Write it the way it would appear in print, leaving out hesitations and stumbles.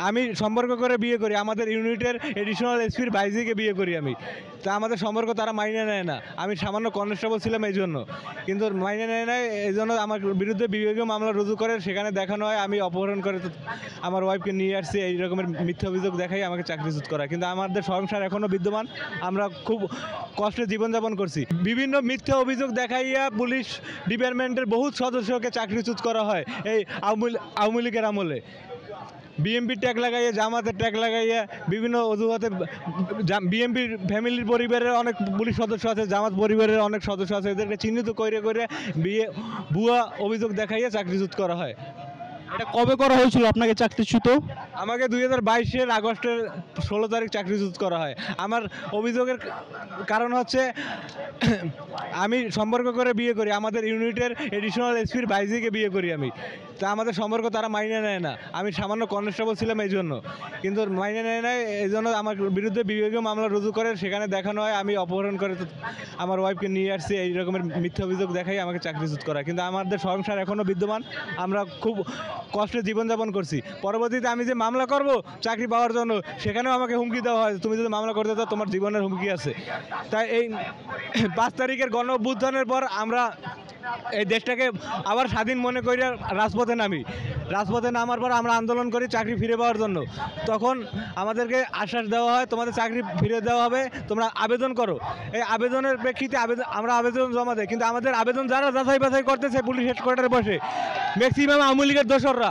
আমি সম্পর্ক করে বিয়ে করি, আমাদের ইউনিটের এডিশনাল এসপির ভাইজিকে বিয়ে করি আমি। তা আমাদের সম্পর্ক তারা মাইনে নেয় না। আমি সামান্য কনস্টেবল ছিলাম এই জন্য, কিন্তু মাইনে নেয় না। এই জন্য আমার বিরুদ্ধে বিভাগীয় মামলা রুজু করে, সেখানে দেখানো হয় আমি অপহরণ করে আমার ওয়াইফকে নিয়ে আসছি, এই রকমের মিথ্যা অভিযোগ দেখাই আমাকে চাকরিচ্যুত করা। কিন্তু আমাদের সংসার এখনও বিদ্যমান, আমরা খুব কষ্টে জীবনযাপন করছি। বিভিন্ন মিথ্যা অভিযোগ দেখাইয়া পুলিশ ডিপার্টমেন্টের বহুত সদস্যকে চাকরিচ্যুত করা হয় এই আওয়ামী লীগের আমলে। বিএমপির ট্যাগ লাগাইয়া, জামাতের ট্যাগ লাগাইয়া, বিভিন্ন অজুহাতে বিএমপির ফ্যামিলির পরিবারের অনেক পুলিশ সদস্য আছে, জামাত পরিবারের অনেক সদস্য আছে, এদেরকে চিহ্নিত করে করে ভুয়া অভিযোগ দেখাইয়া চাকরিচ্যুত করা হয়। এটা কবে করা হয়েছিল আপনাকে চাকরিচ্যুত? আমাকে 2022 আগস্টের 16 তারিখ চাকরিচ্যুত করা হয়। আমার অভিযোগের কারণ হচ্ছে আমি সম্পর্ক করে বিয়ে করি, আমাদের ইউনিটের এডিশনাল এসপির ভাইজিকে বিয়ে করি আমি। তা আমাদের সম্পর্ক তারা মাইনে নেয় না। আমি সামান্য কনস্টেবল ছিলাম এই জন্য, কিন্তু মাইনে নেয় না। এই জন্য আমার বিরুদ্ধে বিভাগীয় মামলা রুজু করে, সেখানে দেখানো হয় আমি অপহরণ করে আমার ওয়াইফকে নিয়ে আসছি, এই রকমের মিথ্যা অভিযোগ দেখাই আমাকে চাকরিচ্যুত করা। কিন্তু আমাদের সংসার এখনও বিদ্যমান, আমরা খুব কষ্টে জীবনযাপন করছি। পরবর্তীতে আমি যে মামলা করব চাকরি পাওয়ার জন্য, সেখানেও আমাকে হুমকি দেওয়া হয়, তুমি যদি মামলা করতে চাও তোমার জীবনের হুমকি আছে। তাই এই 5 তারিখের গণ অভ্যুত্থানের পর আমরা এই দেশটাকে আবার স্বাধীন মনে করি রাজপথে নামি। রাজপথে নামার পর আমরা আন্দোলন করি চাকরি ফিরে পাওয়ার জন্য। তখন আমাদেরকে আশ্বাস দেওয়া হয় তোমাদের চাকরি ফিরে দেওয়া হবে, তোমরা আবেদন করো। এই আবেদনের প্রেক্ষিতে আমরা আবেদন জমা দেয়, কিন্তু আমাদের আবেদন যারা যাচাই বাছাই করতেছে পুলিশ হেডকোয়ার্টারে বসে, ম্যাক্সিমাম আওয়ামী লীগের দোসররা।